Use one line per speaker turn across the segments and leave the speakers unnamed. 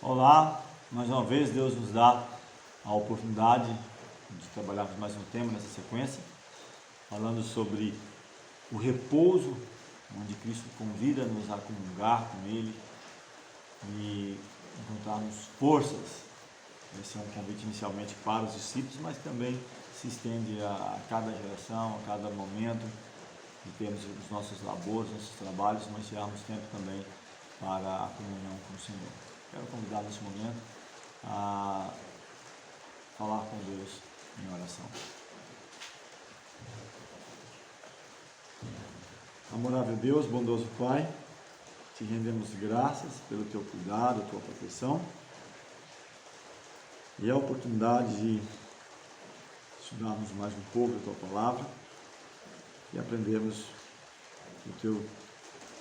Olá, mais uma vez Deus nos dá a oportunidade de trabalharmos mais um tema nessa sequência, falando sobre o repouso, onde Cristo convida-nos a comungar com Ele e encontrarmos forças. Esse é um convite inicialmente para os discípulos, mas também se estende a cada geração, a cada momento, em termos dos nossos labores, nossos trabalhos, nós tirarmos tempo também para a comunhão com o Senhor. Quero convidar nesse momento a falar com Deus em oração. Amorável Deus, bondoso Pai, te rendemos graças pelo teu cuidado, tua proteção e a oportunidade de estudarmos mais um pouco a tua palavra e aprendermos o teu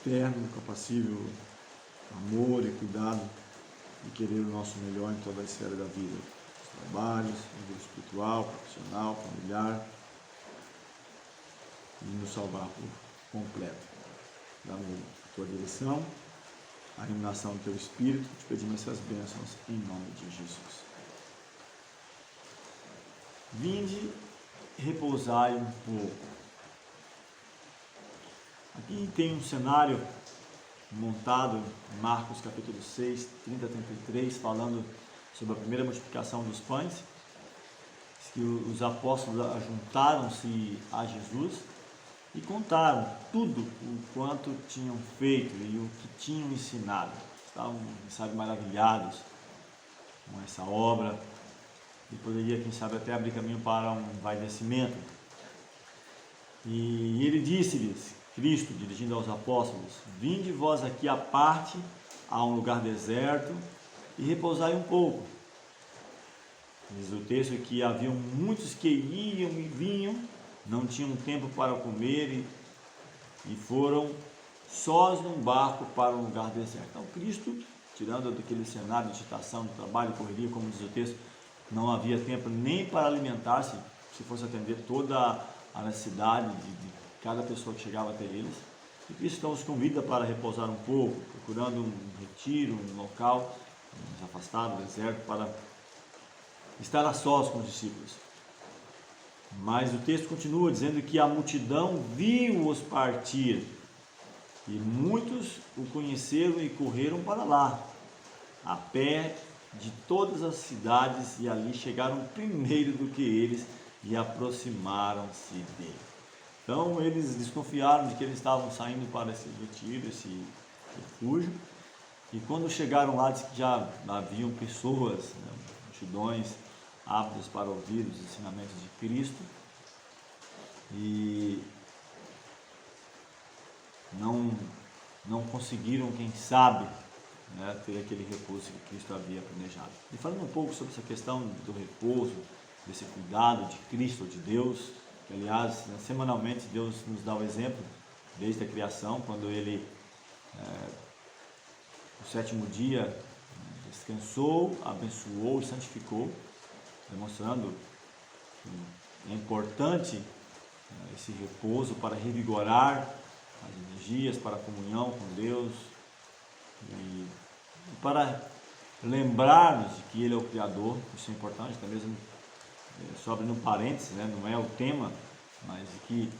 terno, compassível amor e cuidado e querer o nosso melhor em toda a esfera da vida, nos trabalhos, no vida espiritual, profissional, familiar, e nos salvar por completo. Dá-nos a tua direção, a iluminação do teu Espírito, te pedimos essas bênçãos em nome de Jesus. Vinde, repousai um pouco. Aqui tem um cenário montado em Marcos capítulo 6, 30 a 33, falando sobre a primeira multiplicação dos pães, que os apóstolos juntaram-se a Jesus e contaram tudo o quanto tinham feito e o que tinham ensinado. Estavam, sabe, maravilhados com essa obra e poderia, quem sabe, até abrir caminho para um envaidecimento. E ele disse-lhes, Cristo, dirigindo aos apóstolos: vinde vós aqui à parte, a um lugar deserto, e repousai um pouco. Diz o texto que haviam muitos que iam e vinham, não tinham tempo para comer e foram sós num barco para um lugar deserto. Então Cristo, tirando daquele cenário de agitação, de trabalho, correria, como diz o texto, não havia tempo nem para alimentar-se, se fosse atender toda a necessidade de cada pessoa que chegava até eles. E Cristo então os convida para repousar um pouco, procurando um retiro, um local mais afastado, deserto, para estar a sós com os discípulos. Mas o texto continua dizendo que a multidão viu-os partir, e muitos o conheceram e correram para lá, a pé de todas as cidades, e ali chegaram primeiro do que eles e aproximaram-se dele. Então eles desconfiaram de que eles estavam saindo para esse retiro, esse refúgio, e quando chegaram lá, disse que já haviam pessoas, multidões aptas para ouvir os ensinamentos de Cristo, e não conseguiram, quem sabe, ter aquele repouso que Cristo havia planejado. E falando um pouco sobre essa questão do repouso, desse cuidado de Cristo, de Deus, que, aliás, semanalmente Deus nos dá o exemplo, desde a criação, quando Ele, no sétimo dia, descansou, abençoou e santificou, demonstrando que é importante esse repouso para revigorar as energias, para a comunhão com Deus e para lembrar-nos de que Ele é o Criador. Isso é importante, até mesmo só abrindo um parênteses, não é o tema, mas que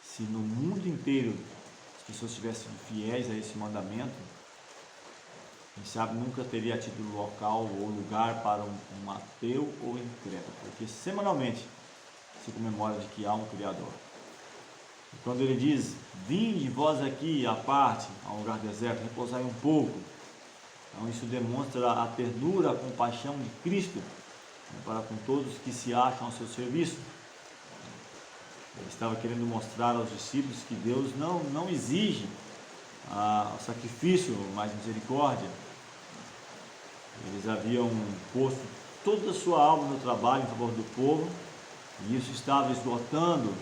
se no mundo inteiro as pessoas estivessem fiéis a esse mandamento, quem sabe nunca teria tido local ou lugar para um ateu ou incrédulo, porque semanalmente se comemora de que há um Criador. E quando ele diz: vinde vós aqui à parte, a um lugar deserto, repousai um pouco, então isso demonstra a ternura, a compaixão de Cristo para com todos que se acham ao seu serviço. Ele estava querendo mostrar aos discípulos que Deus não exige sacrifício, mas misericórdia. Eles haviam posto toda a sua alma no trabalho em favor do povo, e isso estava esgotando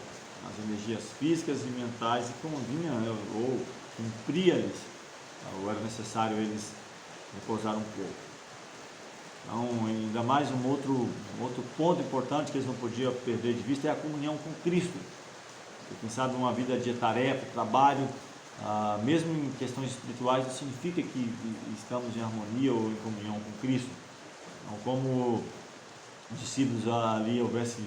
as energias físicas e mentais, e convinha ou cumpria-lhes, ou era necessário eles repousar um pouco. Então, ainda mais um outro ponto importante que eles não podiam perder de vista é a comunhão com Cristo. Porque, quem sabe, uma vida de tarefa, trabalho, mesmo em questões espirituais, não significa que estamos em harmonia ou em comunhão com Cristo. Então, como os discípulos ali houvessem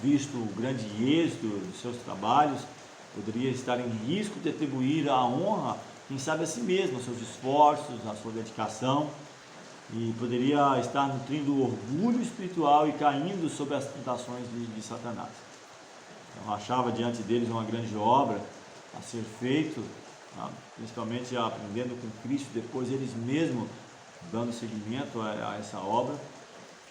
visto o grande êxito dos seus trabalhos, poderia estar em risco de atribuir a honra, quem sabe a si mesmo, aos seus esforços, à sua dedicação, e poderia estar nutrindo o orgulho espiritual e caindo sob as tentações de Satanás. Então, achava diante deles uma grande obra a ser feito, principalmente aprendendo com Cristo, depois eles mesmos dando seguimento a essa obra.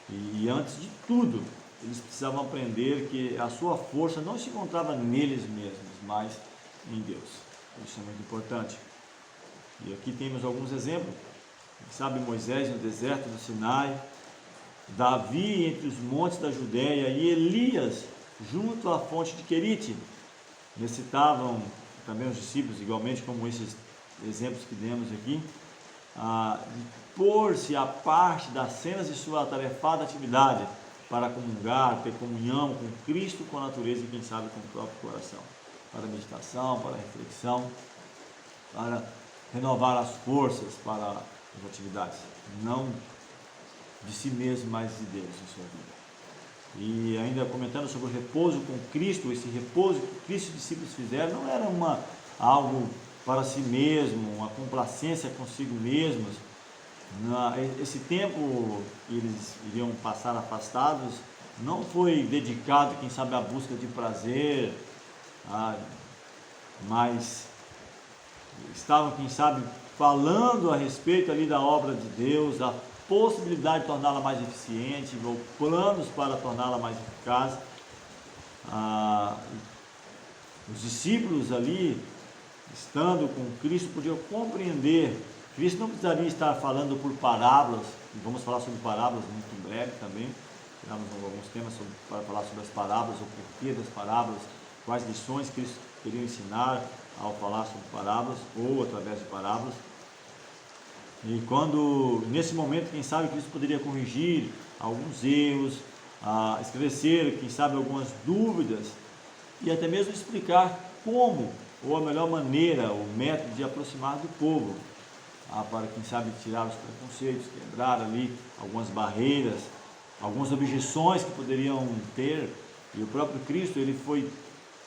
E antes de tudo, eles precisavam aprender que a sua força não se encontrava neles mesmos, mas em Deus. Isso é muito importante. E aqui temos alguns exemplos. Sabe, Moisés no deserto do Sinai, Davi entre os montes da Judéia e Elias junto à fonte de Querite. Necessitavam também os discípulos, igualmente como esses exemplos que demos aqui, de pôr-se à parte das cenas de sua atarefada atividade para comungar, ter comunhão com Cristo, com a natureza e quem sabe com o próprio coração, para meditação, para reflexão, para renovar as forças para as atividades, não de si mesmo, mas de Deus em sua vida. E ainda comentando sobre o repouso com Cristo, esse repouso que Cristo e os discípulos fizeram não era algo para si mesmo, uma complacência consigo mesmos. Esse tempo que eles iriam passar afastados não foi dedicado, quem sabe, à busca de prazer, mas estavam, quem sabe, falando a respeito ali da obra de Deus, da possibilidade de torná-la mais eficiente, ou planos para torná-la mais eficaz. Os discípulos ali, estando com Cristo, podiam compreender. Cristo não precisaria estar falando por parábolas, e vamos falar sobre parábolas muito em breve também. Tiramos alguns temas para falar sobre as parábolas, o porquê das parábolas, quais lições Cristo queria ensinar ao falar sobre parábolas ou através de parábolas. E quando, nesse momento, quem sabe Cristo poderia corrigir alguns erros, esclarecer, quem sabe, algumas dúvidas e até mesmo explicar como, ou a melhor maneira, o método de aproximar do povo, para, quem sabe, tirar os preconceitos, quebrar ali algumas barreiras, algumas objeções que poderiam ter. E o próprio Cristo, ele foi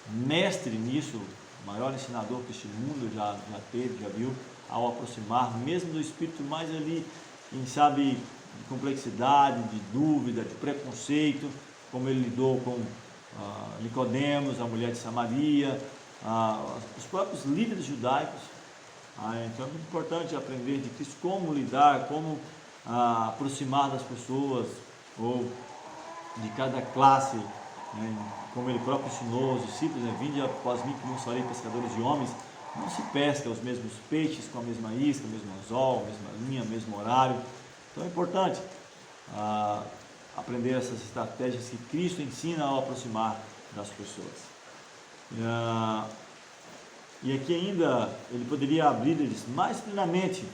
mestre nisso, o maior ensinador que este mundo já teve, já viu, ao aproximar, mesmo do espírito mais ali, quem sabe, de complexidade, de dúvida, de preconceito, como ele lidou com Nicodemos, a mulher de Samaria, os próprios líderes judaicos. Então é muito importante aprender de Cristo como lidar, como aproximar das pessoas, ou de cada classe, como ele próprio ensinou os discípulos, vinde após mim que não serei pescadores de homens. Não se pesca os mesmos peixes com a mesma isca, o mesmo anzol, a mesma linha, o mesmo horário. Então é importante aprender essas estratégias que Cristo ensina ao aproximar das pessoas. E aqui ainda ele poderia abrir-lhes mais plenamente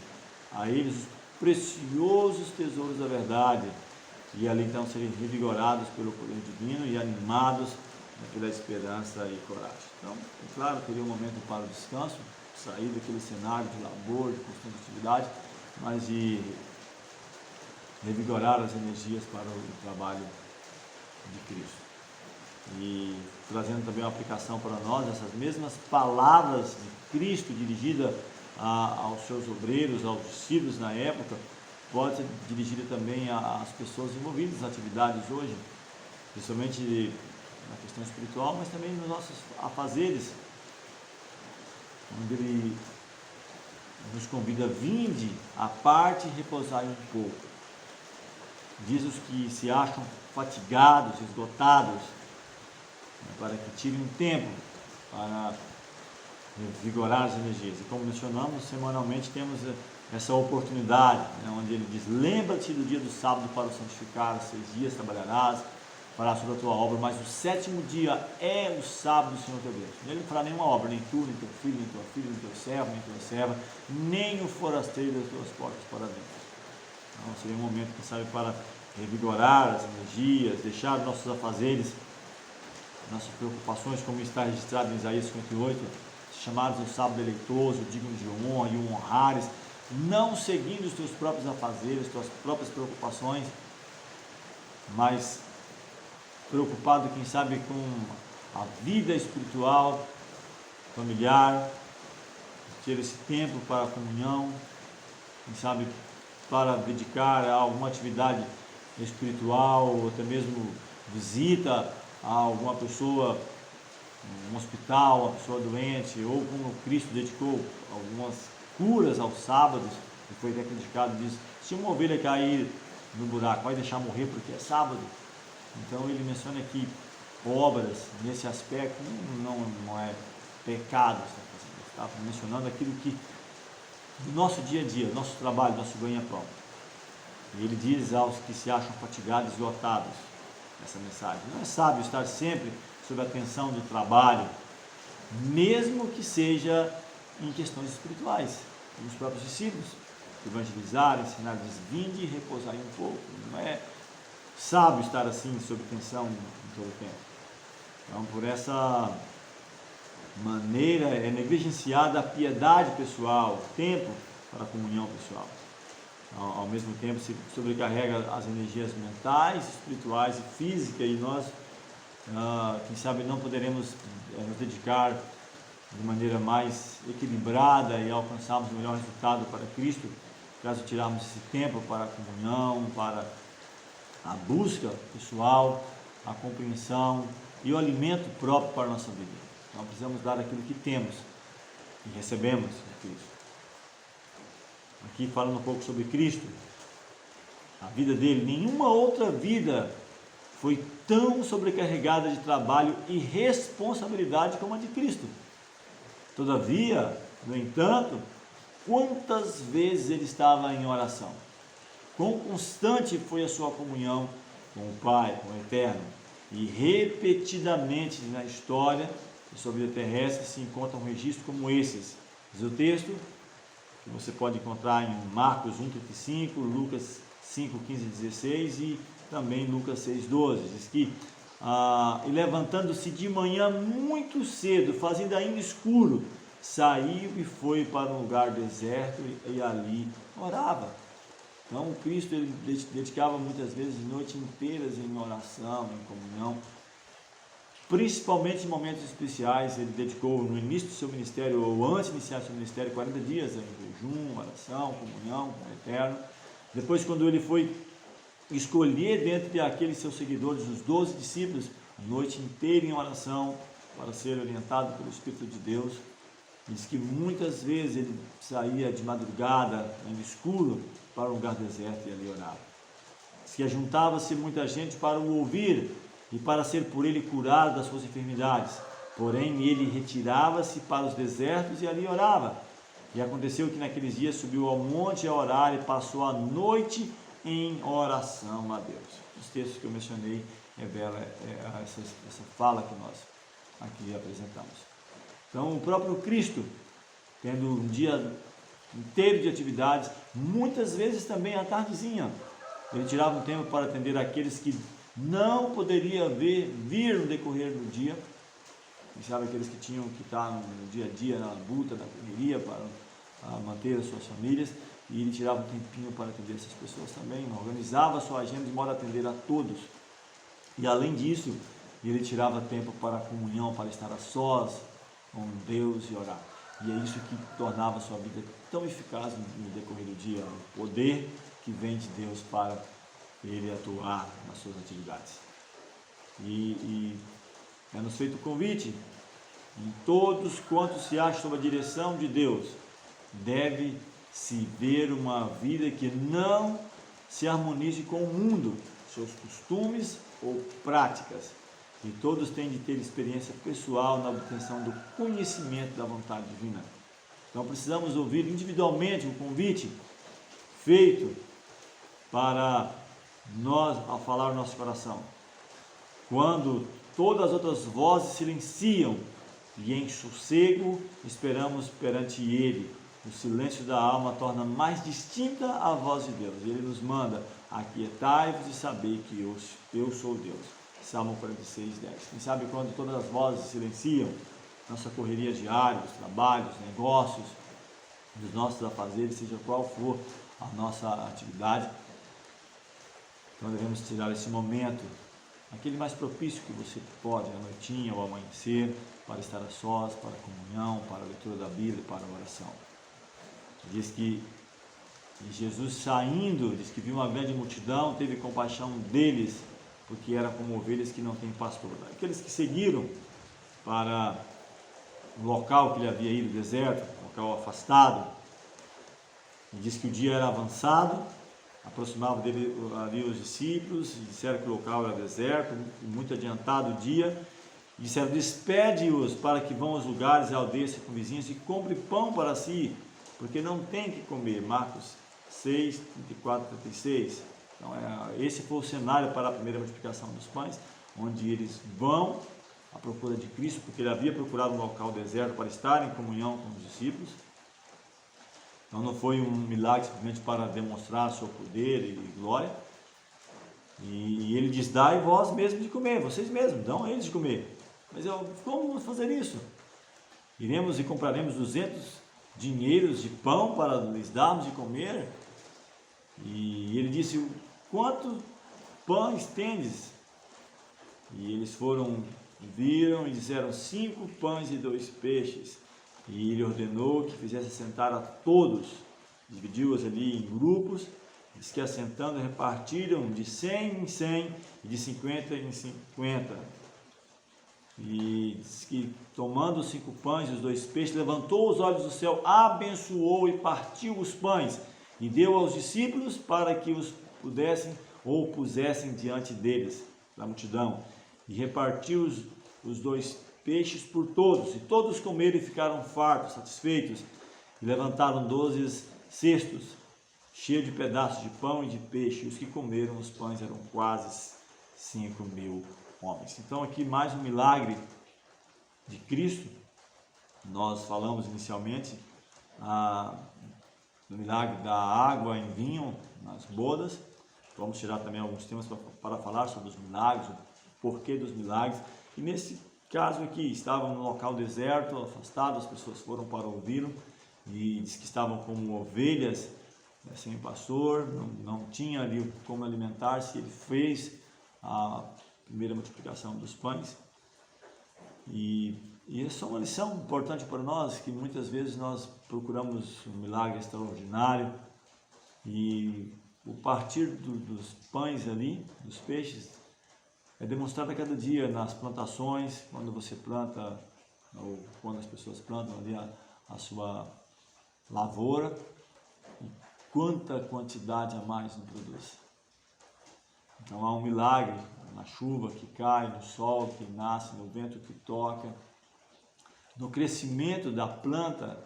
a eles os preciosos tesouros da verdade, e ali então serem revigorados pelo poder divino e animados pela esperança e coragem. Então, é claro, teria um momento para o descanso, sair daquele cenário de labor, de constante atividade, mas de revigorar as energias para o trabalho de Cristo. E trazendo também uma aplicação para nós, essas mesmas palavras de Cristo dirigidas aos seus obreiros, aos discípulos na época, pode ser dirigida também às pessoas envolvidas nas atividades hoje, principalmente na questão espiritual, mas também nos nossos afazeres, onde ele nos convida: vinde à parte e repousai um pouco. Diz os que se acham fatigados, esgotados, para que tirem um tempo para revigorar as energias. E como mencionamos, semanalmente temos essa oportunidade, onde ele diz: lembra-te do dia do sábado para o santificar, 6 dias trabalharás, farás toda a tua obra, mas o 7º dia é o sábado do Senhor teu Deus. Nele não fará nenhuma obra, nem tu, nem teu filho, nem tua filha, nem teu servo, nem tua serva, nem o forasteiro das tuas portas para dentro. Então seria um momento, quem sabe, para revigorar as energias, deixar os nossos afazeres, nossas preocupações, como está registrado em Isaías 58, chamados ao sábado eleitoso, digno de honra e o honrares, não seguindo os teus próprios afazeres, tuas próprias preocupações, mas preocupado, quem sabe, com a vida espiritual, familiar, ter esse tempo para a comunhão, quem sabe para dedicar a alguma atividade espiritual, ou até mesmo visita a alguma pessoa, um hospital, uma pessoa doente, ou como Cristo dedicou algumas curas aos sábados, e foi até criticado, diz, se uma ovelha cair no buraco, vai deixar morrer porque é sábado? Então ele menciona aqui obras nesse aspecto, não é pecado, está mencionando aquilo que do nosso dia a dia, nosso trabalho, nosso ganha-pão. E ele diz aos que se acham fatigados e esgotados, essa mensagem: não é sábio estar sempre sob a tensão do trabalho, mesmo que seja em questões espirituais, como os próprios discípulos, evangelizar, ensinar, diz, vinde e repousai um pouco. Não é sábio estar assim sob tensão em todo o tempo. Então, por essa maneira é negligenciada a piedade pessoal, o tempo para a comunhão pessoal. Ao mesmo tempo se sobrecarrega as energias mentais, espirituais e físicas, e nós, quem sabe, não poderemos nos dedicar de maneira mais equilibrada e alcançarmos o melhor resultado para Cristo, caso tirarmos esse tempo para a comunhão, para a busca pessoal, a compreensão e o alimento próprio para a nossa vida. Nós precisamos dar aquilo que temos e recebemos de Cristo. Aqui falando um pouco sobre Cristo, a vida dele, nenhuma outra vida foi tão sobrecarregada de trabalho e responsabilidade como a de Cristo. Todavia, no entanto, quantas vezes ele estava em oração? Quão constante foi a sua comunhão com o Pai, com o Eterno? E repetidamente na história de sua vida terrestre se encontra um registro como esses. Diz o texto, que você pode encontrar em Marcos 1,35, Lucas 5, 15 e 16 e também Lucas 6, 12. Diz que, e levantando-se de manhã muito cedo, fazendo ainda escuro, saiu e foi para um lugar deserto e ali orava. Então, Cristo ele dedicava muitas vezes noites inteiras em oração, em comunhão, principalmente em momentos especiais. Ele dedicou no início do seu ministério, ou antes de iniciar seu ministério, 40 dias em jejum, oração, comunhão com o Eterno. Depois, quando ele foi escolher dentre aqueles seus seguidores, os 12 discípulos, a noite inteira em oração, para ser orientado pelo Espírito de Deus. Diz que muitas vezes ele saía de madrugada, no escuro, para um lugar deserto e ali orava. Diz que ajuntava-se muita gente para o ouvir e para ser por ele curado das suas enfermidades. Porém, ele retirava-se para os desertos e ali orava. E aconteceu que naqueles dias subiu ao monte a orar e passou a noite em oração a Deus. Os textos que eu mencionei revelam essa fala que nós aqui apresentamos. Então, o próprio Cristo, tendo um dia inteiro de atividades, muitas vezes também à tardezinha, ele tirava um tempo para atender aqueles que não poderia vir no decorrer do dia, e sabe, aqueles que tinham que estar no dia a dia, na luta, na correria, para manter as suas famílias, e ele tirava um tempinho para atender essas pessoas também, organizava a sua agenda de modo a atender a todos. E além disso, ele tirava tempo para a comunhão, para estar a sós com Deus e orar. E é isso que tornava a sua vida tão eficaz no decorrer do dia, o poder que vem de Deus para ele atuar nas suas atividades. E é-nos feito o convite, em todos quantos se acham sob a direção de Deus, deve se ver uma vida que não se harmonize com o mundo, seus costumes ou práticas. E todos têm de ter experiência pessoal na obtenção do conhecimento da vontade divina. Então precisamos ouvir individualmente o convite feito para nós ao falar o nosso coração. Quando todas as outras vozes silenciam e em sossego esperamos perante Ele, o silêncio da alma torna mais distinta a voz de Deus. Ele nos manda: aquietai-vos e sabei que eu sou Deus. Salmo 46, 10. Quem sabe quando todas as vozes silenciam, nossa correria diária, os trabalhos, negócios, dos nossos afazeres, seja qual for a nossa atividade. Então devemos tirar esse momento, aquele mais propício que você pode, à noitinha ou ao amanhecer, para estar a sós, para a comunhão, para a leitura da Bíblia, para a oração. Diz que Jesus saindo, diz que viu uma grande multidão, teve compaixão deles, porque eram como ovelhas que não têm pastor. Aqueles que seguiram para o local que ele havia ido, deserto, local afastado, e diz que o dia era avançado, aproximavam dele ali os discípulos, e disseram que o local era deserto, muito adiantado o dia, e disseram: despede-os para que vão aos lugares e aldeias circunvizinhas e compre pão para si, porque não tem que comer. Marcos 6, 34, 36. Então, esse foi o cenário para a primeira multiplicação dos pães, onde eles vão à procura de Cristo, porque ele havia procurado um local deserto para estar em comunhão com os discípulos. Então não foi um milagre simplesmente para demonstrar seu poder e glória. E ele diz: dai vós mesmos de comer, vocês mesmos, dão a eles de comer. Mas como vamos fazer isso? Iremos e compraremos 200 dinheiros de pão para lhes darmos de comer? E ele disse: quantos pães tendes? E eles viram e disseram: 5 pães e 2 peixes. E ele ordenou que fizesse sentar a todos, dividiu-os ali em grupos, diz que assentando repartiram de 100 em 100 e de 50 em 50. E diz que tomando os 5 pães e os 2 peixes, levantou os olhos do céu, abençoou e partiu os pães e deu aos discípulos para que os pudessem ou pusessem diante deles, da multidão, e repartiu os 2 peixes por todos, e todos comeram e ficaram fartos, satisfeitos, e levantaram 12 cestos, cheios de pedaços de pão e de peixe, e os que comeram os pães eram quase 5.000 homens. Então aqui mais um milagre de Cristo. Nós falamos inicialmente do milagre da água em vinho nas bodas. Vamos tirar também alguns temas para falar sobre os milagres, o porquê dos milagres. E nesse caso aqui, estavam no local deserto, afastado, as pessoas foram para ouvi-lo, e diz que estavam como ovelhas, sem pastor, não tinha ali como alimentar-se. Ele fez a primeira multiplicação dos pães, e essa é uma lição importante para nós, que muitas vezes nós procuramos um milagre extraordinário, e o partir dos pães ali, dos peixes, é demonstrado a cada dia nas plantações, quando você planta, ou quando as pessoas plantam ali a sua lavoura, e quanta quantidade a mais não produz. Então há um milagre na chuva que cai, no sol que nasce, no vento que toca, no crescimento da planta.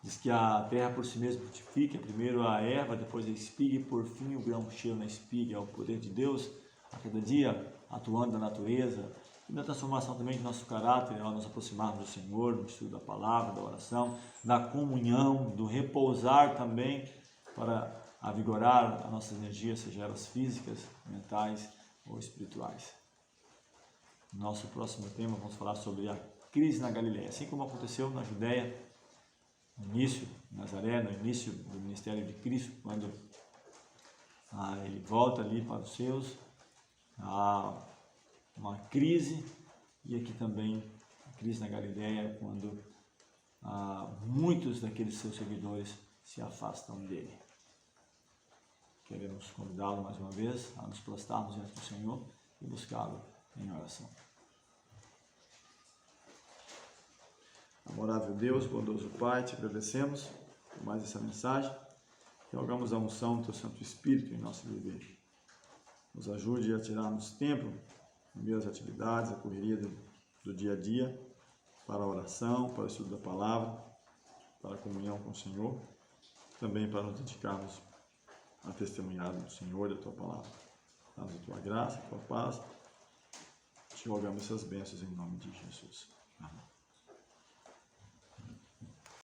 Diz que a terra por si mesma frutifica, primeiro a erva, depois a espiga e por fim o grão cheio na espiga. É o poder de Deus a cada dia atuando na natureza e na transformação também do nosso caráter, ao nos aproximarmos do Senhor, no estudo da palavra, da oração, da comunhão, do repousar também, para avigorar as nossas energias, seja elas físicas, mentais ou espirituais. No nosso próximo tema vamos falar sobre a crise na Galileia, assim como aconteceu na Judéia, no início, em Nazaré, no início do ministério de Cristo, quando ele volta ali para os seus, há uma crise, e aqui também a crise na Galileia, quando muitos daqueles seus seguidores se afastam dele. Queremos convidá-lo mais uma vez a nos prostrarmos diante do Senhor e buscá-lo em oração. Amorável Deus, bondoso Pai, te agradecemos por mais essa mensagem e rogamos a unção do Teu Santo Espírito em nosso viver. Nos ajude a tirarmos tempo no meio das atividades, a correria do dia a dia, para a oração, para o estudo da palavra, para a comunhão com o Senhor, também para nos dedicarmos a testemunhar do Senhor e da Tua palavra. Dá-nos a Tua graça, a Tua paz. Te rogamos essas bênçãos em nome de Jesus. Amém.